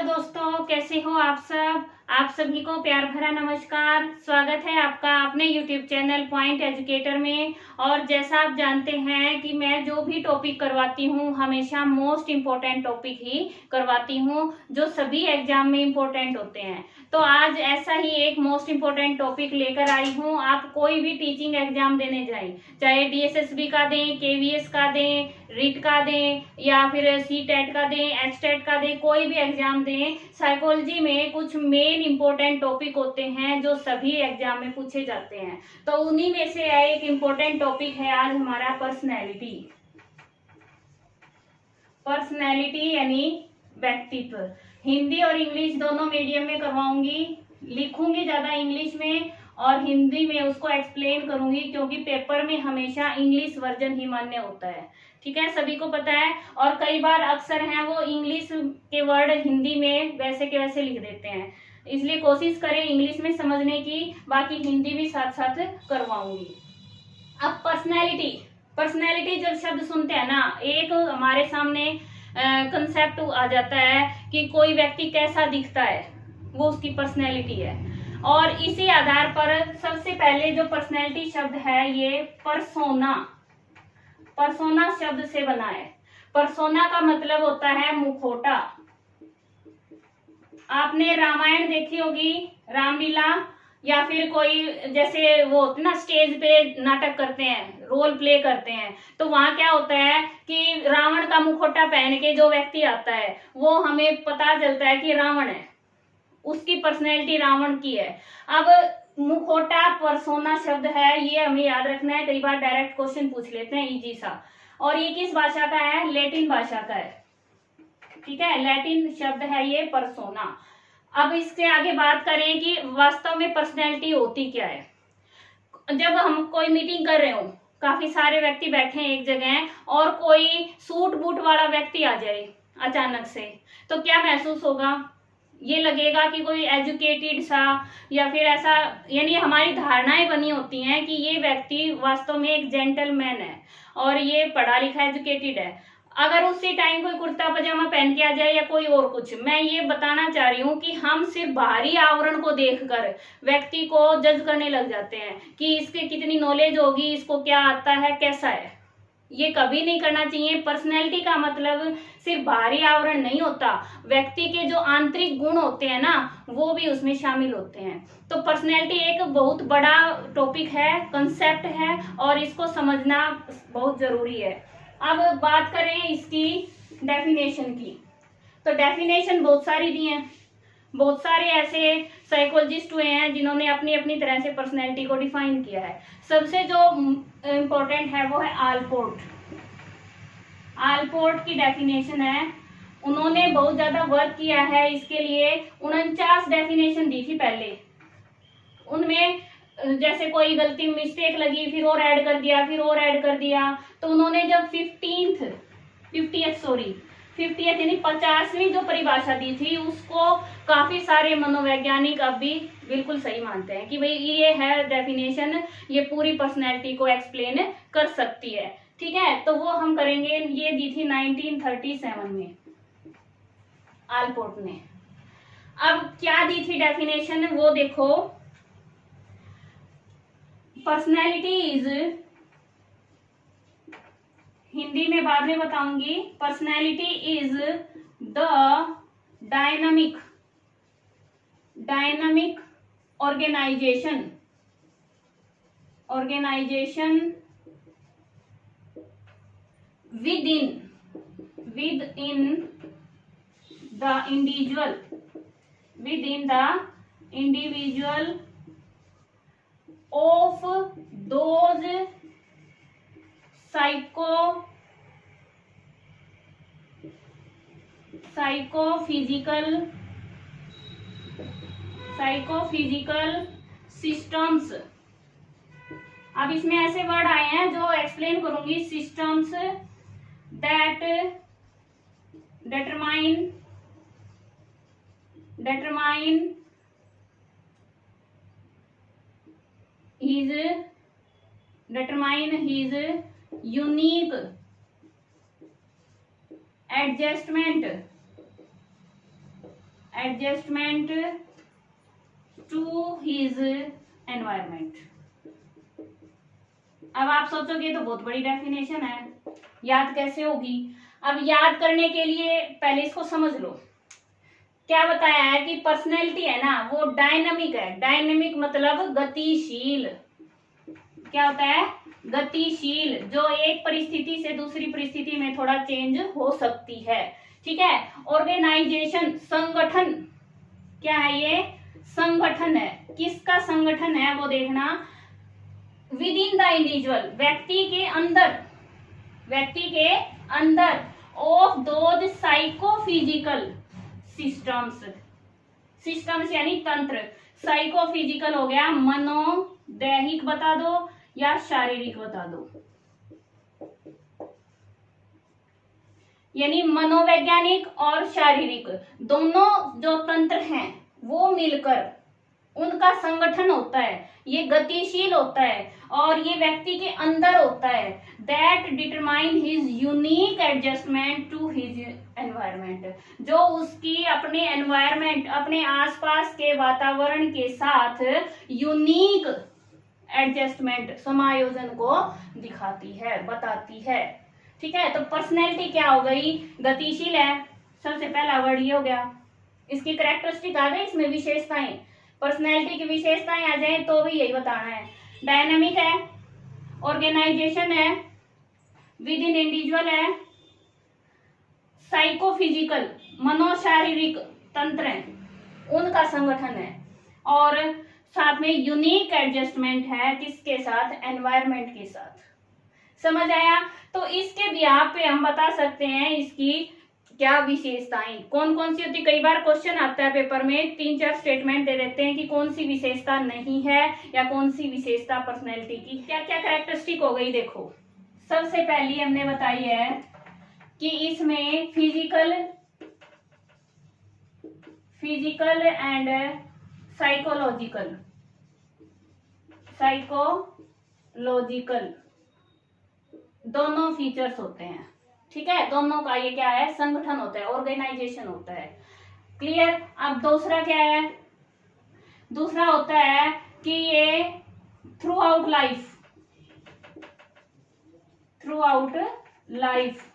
दोस्तों, कैसे हो आप सब। आप सभी को प्यार भरा नमस्कार। स्वागत है आपका अपने YouTube चैनल पॉइंट एजुकेटर में। और जैसा आप जानते हैं कि मैं जो भी टॉपिक करवाती हूँ हमेशा मोस्ट इम्पोर्टेंट टॉपिक ही करवाती हूँ, जो सभी एग्जाम में इम्पोर्टेंट होते हैं। तो आज ऐसा ही एक मोस्ट इम्पोर्टेंट टॉपिक लेकर आई हूँ। आप कोई भी टीचिंग एग्जाम देने जाएं, चाहे DSSB का दें, KVS का दें, रिट का दें या फिर CTET का दें, HTET का दें, कोई भी एग्जाम दें, साइकोलॉजी में कुछ मेन इंपॉर्टेंट टॉपिक होते हैं जो सभी एग्जाम में पूछे जाते हैं। तो उन्हीं में से एक इंपॉर्टेंट टॉपिक है आज हमारा पर्सनैलिटी। पर्सनैलिटी यानी व्यक्तित्व। हिंदी और इंग्लिश दोनों मीडियम में करवाऊंगी, लिखूंगी ज्यादा इंग्लिश में और हिंदी में उसको एक्सप्लेन करूंगी, क्योंकि पेपर में हमेशा इंग्लिश वर्जन ही मान्य होता है। ठीक है, सभी को पता है। और कई बार अक्सर हैं वो इंग्लिश के वर्ड हिंदी में वैसे के वैसे लिख देते हैं, इसलिए कोशिश करें इंग्लिश में समझने की, बाकी हिंदी भी साथ साथ करवाऊंगी। अब पर्सनैलिटी जब शब्द सुनते हैं ना, एक हमारे सामने कंसेप्ट आ जाता है कि कोई व्यक्ति कैसा दिखता है, वो उसकी पर्सनैलिटी है। और इसी आधार पर सबसे पहले जो पर्सनैलिटी शब्द है ये पर्सोना शब्द से बना है। पर्सोना का मतलब होता है मुखौटा। आपने रामायण देखी होगी, रामलीला, या फिर कोई जैसे वो ना स्टेज पे नाटक करते हैं, रोल प्ले करते हैं, तो वहां क्या होता है कि रावण का मुखौटा पहन के जो व्यक्ति आता है वो हमें पता चलता है कि रावण है, उसकी पर्सनैलिटी रावण की है। अब मुखौटा पर्सोना शब्द है, ये हमें याद रखना है, कई बार डायरेक्ट क्वेश्चन पूछ लेते हैं इजी सा। और ये किस भाषा का है? लैटिन भाषा का है। ठीक है, लैटिन शब्द है ये पर्सोना। अब इससे आगे बात करें कि वास्तव में पर्सनैलिटी होती क्या है। जब हम कोई मीटिंग कर रहे हो, काफी सारे व्यक्ति बैठे हैं एक जगह, और कोई सूट बूट वाला व्यक्ति आ जाए अचानक से, तो क्या महसूस होगा? ये लगेगा कि कोई एजुकेटेड सा, या फिर ऐसा, यानी हमारी धारणाएं बनी होती हैं कि ये व्यक्ति वास्तव में एक जेंटलमैन है और ये पढ़ा लिखा एजुकेटेड है। अगर उसी टाइम कोई कुर्ता पजामा पहन के आ जाए या कोई और कुछ, मैं ये बताना चाह रही हूँ कि हम सिर्फ बाहरी आवरण को देखकर व्यक्ति को जज करने लग जाते हैं कि इसके कितनी नॉलेज होगी, इसको क्या आता है, कैसा है। ये कभी नहीं करना चाहिए। पर्सनैलिटी का मतलब सिर्फ बाहरी आवरण नहीं होता, व्यक्ति के जो आंतरिक गुण होते हैं ना, वो भी उसमें शामिल होते हैं। तो पर्सनैलिटी एक बहुत बड़ा टॉपिक है, कंसेप्ट है, और इसको समझना बहुत जरूरी है। अब बात करें इसकी डेफिनेशन की, तो डेफिनेशन बहुत सारी दी हैं। बहुत सारे ऐसे साइकोलॉजिस्ट हुए हैं जिन्होंने अपनी अपनी तरह से पर्सनैलिटी को डिफाइन किया है। सबसे जो इम्पोर्टेंट है वो है आलपोर्ट की डेफिनेशन है। उन्होंने बहुत ज्यादा वर्क किया है इसके लिए, 49 डेफिनेशन दी थी पहले। उनमें जैसे कोई गलती मिस्टेक लगी, फिर और ऐड कर दिया, फिर और ऐड कर दिया, तो उन्होंने जब 50th यानी 50वीं जो परिभाषा दी थी, उसको काफी सारे मनोवैज्ञानिक अब भी बिल्कुल सही मानते हैं कि भाई ये है डेफिनेशन, ये पूरी पर्सनैलिटी को एक्सप्लेन कर सकती है। ठीक है, तो वो हम करेंगे। ये दी थी 1937 में आलपोर्ट ने। अब क्या दी थी डेफिनेशन वो देखो। पर्सनैलिटी इज, हिंदी में बाद में बताऊंगी, personality is the dynamic organization within the individual of those psychophysical systems। अब इसमें ऐसे वर्ड आए हैं जो एक्सप्लेन करूंगी। Systems that determine his unique adjustment adjustment to his environment. अब आप सोचोगे तो बहुत बड़ी डेफिनेशन है, याद कैसे होगी? अब याद करने के लिए पहले इसको समझ लो। क्या बताया है कि पर्सनैलिटी है ना वो डायनामिक है। डायनामिक मतलब गतिशील। क्या होता है? गतिशील, जो एक परिस्थिति से दूसरी परिस्थिति में थोड़ा चेंज हो सकती है। ठीक है। ऑर्गेनाइजेशन, संगठन, क्या है ये? संगठन है। किसका संगठन है वो देखना। विद इन द इंडिविजुअल, व्यक्ति के अंदर, व्यक्ति के अंदर of those psychophysical systems. Systems यानी तंत्र। साइकोफिजिकल हो गया मनोदैहिक बता दो या शारीरिक बता दो, यानी मनोवैज्ञानिक और शारीरिक दोनों जो तंत्र हैं वो मिलकर उनका संगठन होता है। ये गतिशील होता है और ये व्यक्ति के अंदर होता है। That determine his unique adjustment to his environment, जो उसकी अपने एनवायरमेंट, अपने आसपास के वातावरण के साथ यूनिक एडजस्टमेंट, समायोजन को दिखाती है, बताती है। ठीक है। तो पर्सनैलिटी क्या हो गई? गतिशील है। सबसे पहला वर्ड ये हो गया। इसकी कैरेक्टरिस्टिक आ गई, इसमें विशेषताएं। पर्सनैलिटी की विशेषताएं आ जाए तो भी यही बताना है। डायनामिक है, ऑर्गेनाइजेशन है, विद इन इंडिविजुअल है, साइकोफिजिकल मनोशारीरिक तंत्र है, उनका संगठन है, और साथ में यूनिक एडजस्टमेंट है किसके साथ? एनवायरमेंट के साथ। समझ आया? तो इसके बिहाफ पे हम बता सकते हैं इसकी क्या विशेषताएं कौन कौन सी होती। कई बार क्वेश्चन आता है पेपर में, 3-4 स्टेटमेंट दे देते हैं कि कौन सी विशेषता नहीं है या कौन सी विशेषता पर्सनैलिटी की क्या क्या कैरेक्टरिस्टिक हो गई। देखो, सबसे पहली हमने बताई है कि इसमें फिजिकल एंड साइकोलॉजिकल दोनों फीचर्स होते हैं। ठीक है। दोनों का ये क्या है? संगठन होता है, ऑर्गेनाइजेशन होता है। क्लियर? अब दूसरा क्या है? दूसरा होता है कि ये थ्रू आउट लाइफ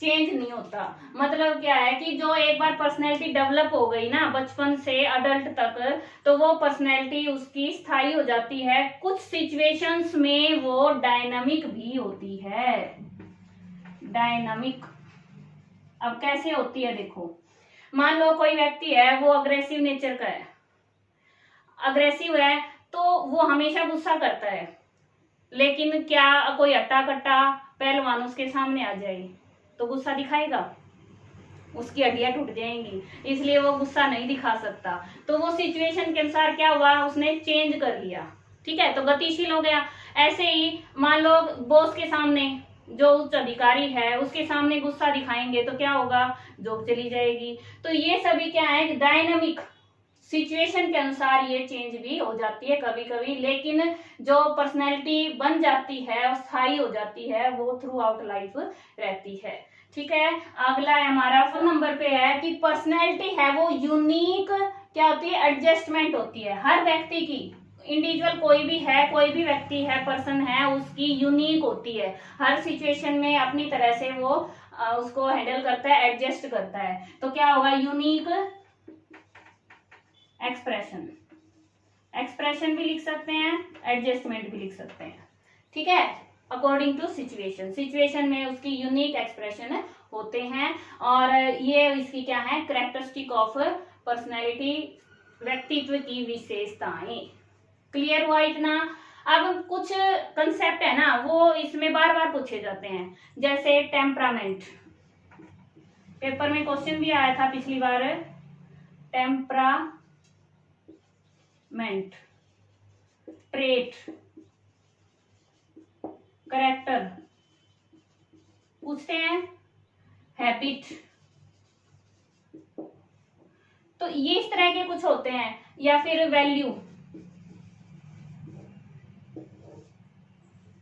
चेंज नहीं होता। मतलब क्या है कि जो एक बार पर्सनैलिटी डेवलप हो गई ना बचपन से अडल्ट तक, तो वो पर्सनैलिटी उसकी स्थायी हो जाती है। कुछ सिचुएशंस में वो डायनामिक भी होती है। डायनामिक अब कैसे होती है? देखो, मान लो कोई व्यक्ति है वो अग्रेसिव नेचर का है, अग्रेसिव है तो वो हमेशा गुस्सा करता है। लेकिन क्या कोई अट्टा कट्टा पहलवान उसके सामने आ जाए तो गुस्सा दिखाएगा? उसकी हड्डियां टूट जाएंगी, इसलिए वो गुस्सा नहीं दिखा सकता। तो वो सिचुएशन के अनुसार क्या हुआ, उसने चेंज कर लिया। ठीक है। तो गतिशील हो गया। ऐसे ही मान लो बॉस के सामने, जो उच्च अधिकारी है उसके सामने गुस्सा दिखाएंगे तो क्या होगा? जॉब चली जाएगी। तो ये सभी क्या है? डायनामिक, सिचुएशन के अनुसार ये चेंज भी हो जाती है कभी कभी, लेकिन जो पर्सनैलिटी बन जाती है और स्थायी हो जाती है वो थ्रू आउट लाइफ रहती है। ठीक है। अगला है हमारा 4 नंबर पे है कि पर्सनैलिटी है वो यूनिक क्या होती है? एडजस्टमेंट होती है। हर व्यक्ति की, इंडिविजुअल कोई भी है, कोई भी व्यक्ति है, पर्सन है, उसकी यूनिक होती है। हर सिचुएशन में अपनी तरह से वो उसको हैंडल करता है, एडजस्ट करता है। तो क्या होगा? यूनिक एक्सप्रेशन भी लिख सकते हैं, एडजस्टमेंट भी लिख सकते हैं। ठीक है। अकॉर्डिंग टू सिचुएशन में उसकी यूनिक एक्सप्रेशन होते हैं। और ये इसकी क्या है? कैरेक्टरिस्टिक ऑफ पर्सनैलिटी, व्यक्तित्व की विशेषताएं। क्लियर हुआ इतना? अब कुछ कंसेप्ट है ना वो इसमें बार बार पूछे जाते हैं, जैसे टेम्परामेंट। पेपर में क्वेश्चन भी आया था पिछली बार। टेम्परामेंट, ट्रेट, करेक्टर पूछते हैं, हैबिट। तो ये इस तरह के कुछ होते हैं। या फिर वैल्यू।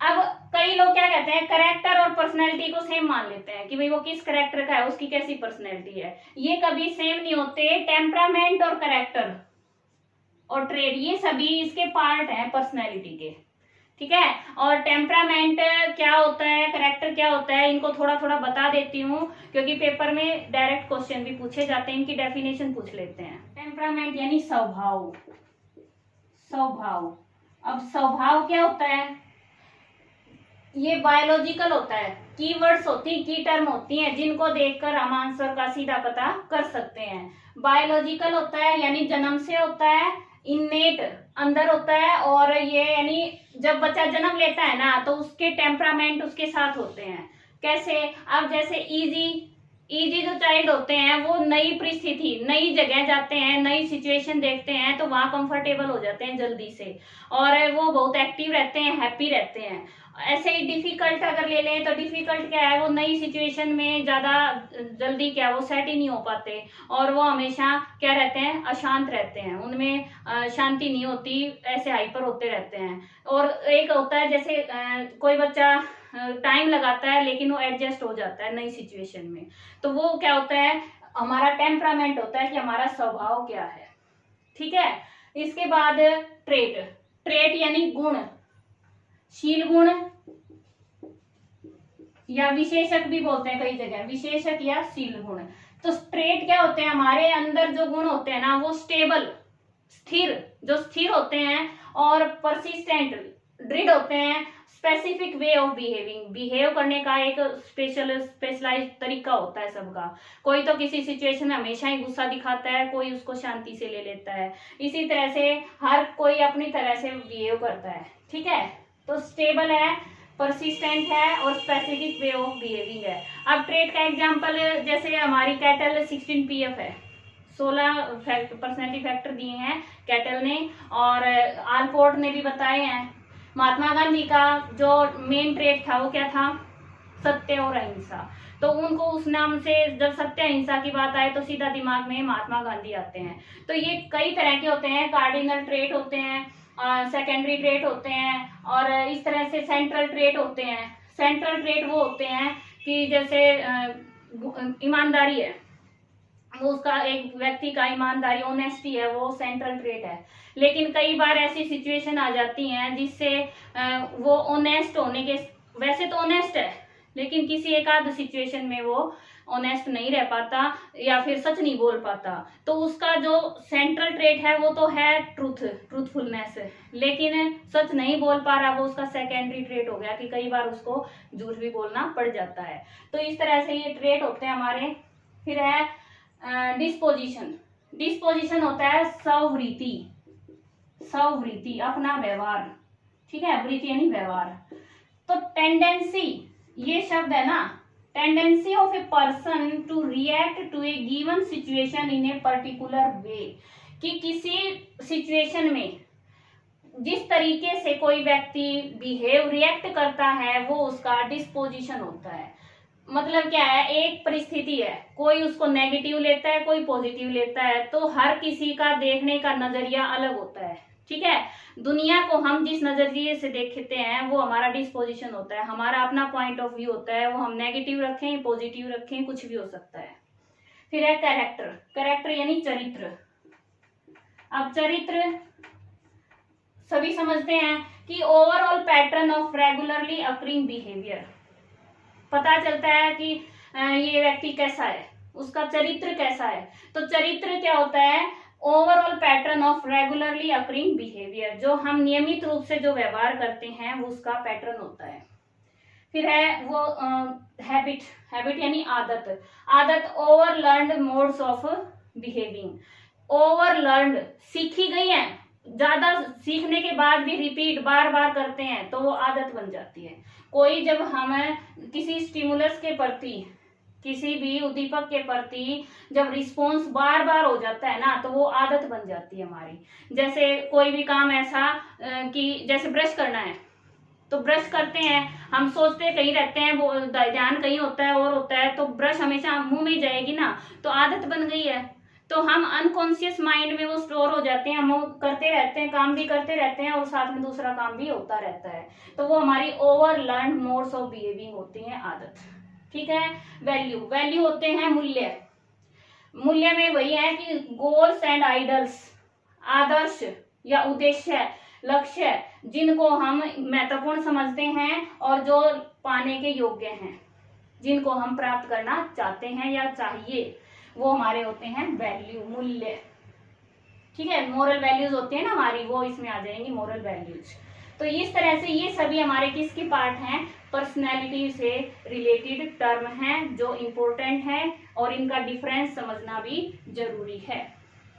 अब कई कई लोग क्या कहते हैं, करेक्टर और पर्सनैलिटी को सेम मान लेते हैं कि भाई वो किस करेक्टर का है, उसकी कैसी पर्सनैलिटी है। ये कभी सेम नहीं होते। टेम्परामेंट और करेक्टर और ट्रेड ये सभी इसके पार्ट हैं पर्सनैलिटी के, ठीक है। और टेम्परामेंट क्या होता है, करेक्टर क्या होता है, इनको थोड़ा थोड़ा बता देती हूँ क्योंकि पेपर में डायरेक्ट क्वेश्चन भी पूछे जाते हैं, इनकी डेफिनेशन पूछ लेते हैं। टेम्परामेंट यानी स्वभाव, स्वभाव। अब स्वभाव क्या होता है, ये बायोलॉजिकल होता है। कीवर्ड्स होती हैं, की टर्म होती हैं जिनको देखकर हम आंसर का सीधा पता कर सकते हैं। बायोलॉजिकल होता है यानी जन्म से होता है, इनेट अंदर होता है, और ये यानी जब बच्चा जन्म लेता है ना तो उसके टेम्परामेंट उसके साथ होते हैं। कैसे, अब जैसे इजी जो चाइल्ड होते हैं वो नई परिस्थिति, नई जगह जाते हैं, नई सिचुएशन देखते हैं तो वहां कंफर्टेबल हो जाते हैं जल्दी से, और वो बहुत एक्टिव रहते हैं, हैप्पी रहते हैं। ऐसे ही डिफिकल्ट अगर ले लें तो डिफिकल्ट क्या है, वो नई सिचुएशन में ज्यादा जल्दी क्या वो सेट ही नहीं हो पाते, और वो हमेशा क्या रहते हैं, अशांत रहते हैं, उनमें शांति नहीं होती, ऐसे हाइपर होते रहते हैं। और एक होता है जैसे कोई बच्चा टाइम लगाता है लेकिन वो एडजस्ट हो जाता है नई सिचुएशन में, तो वो क्या होता है, हमारा टेम्परामेंट होता है कि हमारा स्वभाव क्या है, ठीक है। इसके बाद ट्रेट, ट्रेट यानी गुण, शील गुण या विशेषक भी बोलते हैं कई जगह, विशेषक या शील गुण। तो ट्रेट क्या होते हैं, हमारे अंदर जो गुण होते हैं ना वो स्टेबल, स्थिर, जो स्थिर होते हैं, और परसिस्टेंट, दृढ़ होते हैं। Specific way of behaving, behave करने का एक स्पेशलाइज्ड तरीका होता है सबका। कोई तो किसी सिचुएशन में हमेशा ही गुस्सा दिखाता है, कोई उसको शांति से ले लेता है, इसी तरह से हर कोई अपनी तरह से बिहेव करता है, ठीक है। तो स्टेबल है, परसिस्टेंट है, और स्पेसिफिक वे ऑफ बिहेविंग है। अब ट्रेट का एग्जांपल जैसे हमारी कैटल 16 PF है, 16 पर्सनैलिटी फैक्टर दिए हैं कैटल ने, और आलपोर्ट ने भी बताए हैं। महात्मा गांधी का जो मेन ट्रेट था वो क्या था, सत्य और अहिंसा। तो उनको उस नाम से जब सत्य अहिंसा की बात आए तो सीधा दिमाग में महात्मा गांधी आते हैं। तो ये कई तरह के होते हैं, कार्डिनल ट्रेट होते हैं, सेकेंडरी ट्रेट होते हैं, और इस तरह से सेंट्रल ट्रेट होते हैं। सेंट्रल ट्रेट वो होते हैं कि जैसे ईमानदारी है, वो उसका एक व्यक्ति का ईमानदारी, ऑनेस्टी है, वो सेंट्रल ट्रेट है। लेकिन कई बार ऐसी सिचुएशन आ जाती हैं जिससे वो ऑनेस्ट होने के, वैसे तो ऑनेस्ट है लेकिन किसी एक आध सिचुएशन में वो ऑनेस्ट नहीं रह पाता या फिर सच नहीं बोल पाता, तो उसका जो सेंट्रल ट्रेट है वो तो है ट्रूथफुलनेस, लेकिन सच नहीं बोल पा रहा, वो उसका सेकेंडरी ट्रेट हो गया कि कई बार उसको झूठ भी बोलना पड़ जाता है। तो इस तरह से ये ट्रेट होते हैं हमारे। फिर है डिस्पोजिशन, डिस्पोजिशन होता है स्ववृत्ति, स्ववृत्ति अपना व्यवहार, ठीक है, वृत्ति यानी व्यवहार। तो टेंडेंसी, ये शब्द है ना, tendency of a person to react to a given situation in a particular way, कि किसी सिचुएशन में जिस तरीके से कोई व्यक्ति बिहेव, रिएक्ट करता है वो उसका डिस्पोजिशन होता है। मतलब क्या है, एक परिस्थिति है, कोई उसको नेगेटिव लेता है, कोई पॉजिटिव लेता है, तो हर किसी का देखने का नजरिया अलग होता है, ठीक है। दुनिया को हम जिस नजरिए से देखते हैं वो हमारा डिस्पोजिशन होता है, हमारा अपना पॉइंट ऑफ व्यू होता है, वो हम नेगेटिव रखें, पॉजिटिव रखें, कुछ भी हो सकता है। फिर है कैरेक्टर, कैरेक्टर यानी चरित्र। अब चरित्र सभी समझते हैं कि overall pattern of regularly occurring behaviour, पता चलता है कि ये व्यक्ति कैसा है, उसका चरित्र कैसा है। तो चरित्र क्या होता है, overall pattern of regularly occurring behaviour, जो हम नियमित रूप से जो व्यवहार करते हैं वो उसका पैटर्न होता है। फिर है वो हैबिट, हैबिट यानी आदत, आदत over learned modes of behaving, over learned सीखी गई है, ज्यादा सीखने के बाद भी रिपीट बार बार करते हैं तो वो आदत बन जाती है। कोई जब हमें किसी स्टिमुलस के प्रति, किसी भी उद्दीपक के प्रति जब रिस्पॉन्स बार बार हो जाता है ना तो वो आदत बन जाती है हमारी। जैसे कोई भी काम ऐसा कि जैसे ब्रश करना है तो ब्रश करते हैं, हम सोचते कहीं रहते हैं, वो ध्यान कहीं होता है और होता है, तो ब्रश हमेशा मुंह में ही जाएगी ना, तो आदत बन गई है। तो हम अनकॉन्शियस माइंड में वो स्टोर हो जाते हैं, हम वो करते रहते हैं, काम भी करते रहते हैं और साथ में दूसरा काम भी होता रहता है। तो वो हमारी over learn modes of behaving होती हैं, आदत। ठीक है। वैल्यू, वैल्यू होते हैं मूल्य। मूल्य में वही है कि गोल्स एंड आइडल्स, आदर्श या उद्देश्य, लक्ष्य जिनको हम महत्वपूर्ण समझते हैं और जो पाने के योग्य हैं, जिनको हम प्राप्त करना चाहते हैं या चाहिए, वो हमारे होते हैं वैल्यू, मूल्य। ठीक है। मोरल वैल्यूज होते हैं ना हमारी, वो इसमें आ जाएंगी मोरल वैल्यूज। तो इस तरह से ये सभी हमारे किसके पार्ट हैं, पर्सनैलिटी से रिलेटेड टर्म हैं जो इम्पोर्टेंट है और इनका डिफरेंस समझना भी जरूरी है।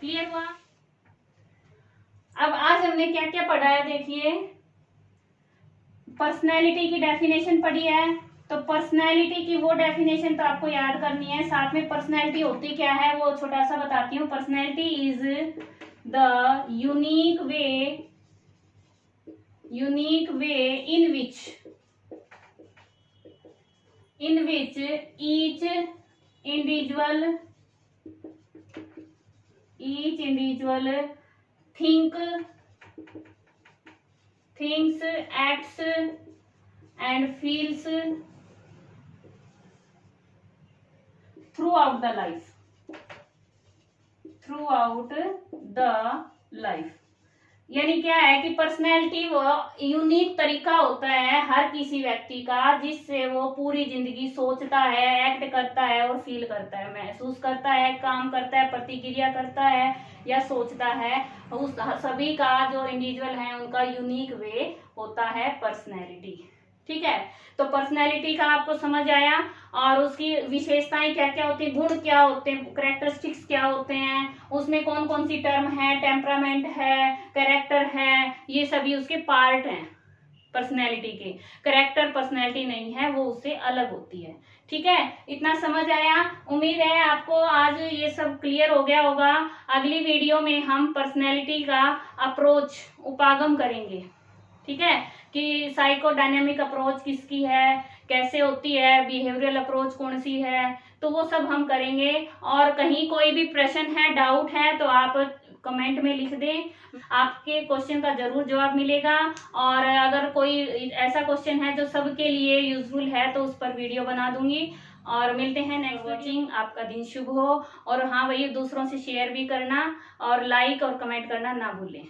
क्लियर हुआ? अब आज हमने क्या क्या पढ़ा है, देखिए पर्सनैलिटी की डेफिनेशन पढ़ी है। तो पर्सनैलिटी की वो डेफिनेशन तो आपको याद करनी है, साथ में पर्सनैलिटी होती क्या है वो छोटा सा बताती हूँ। Personality is the unique way in which each individual thinks, acts and feels throughout the life। यानी क्या है कि पर्सनैलिटी वो यूनिक तरीका होता है हर किसी व्यक्ति का, जिससे वो पूरी जिंदगी सोचता है, एक्ट करता है और फील करता है, महसूस करता है, काम करता है, प्रतिक्रिया करता है या सोचता है। उस सभी का जो इंडिविजुअल है उनका यूनिक वे होता है पर्सनैलिटी। ठीक है। तो पर्सनैलिटी का आपको समझ आया और उसकी विशेषताएं क्या क्या होती हैं, गुण क्या होते हैं, कैरेक्टरिस्टिक्स क्या होते हैं, उसमें कौन कौन सी टर्म है, टेम्परामेंट है, कैरेक्टर है, ये सभी उसके पार्ट हैं पर्सनैलिटी के। कैरेक्टर पर्सनैलिटी नहीं है, वो उससे अलग होती है। ठीक है। इतना समझ आया? उम्मीद है आपको आज ये सब क्लियर हो गया होगा। अगली वीडियो में हम पर्सनैलिटी का अप्रोच, उपागम करेंगे। ठीक है, कि साइकोडायनेमिक अप्रोच किसकी है, कैसे होती है, बिहेवियरल अप्रोच कौन सी है, तो वो सब हम करेंगे। और कहीं कोई भी प्रश्न है, डाउट है, तो आप कमेंट में लिख दें, आपके क्वेश्चन का जरूर जवाब मिलेगा। और अगर कोई ऐसा क्वेश्चन है जो सबके लिए यूजफुल है तो उस पर वीडियो बना दूंगी। और मिलते हैं नेक्स्ट वॉचिंग। आपका दिन शुभ हो। और हाँ, वही दूसरों से शेयर भी करना और लाइक और कमेंट करना ना भूलें।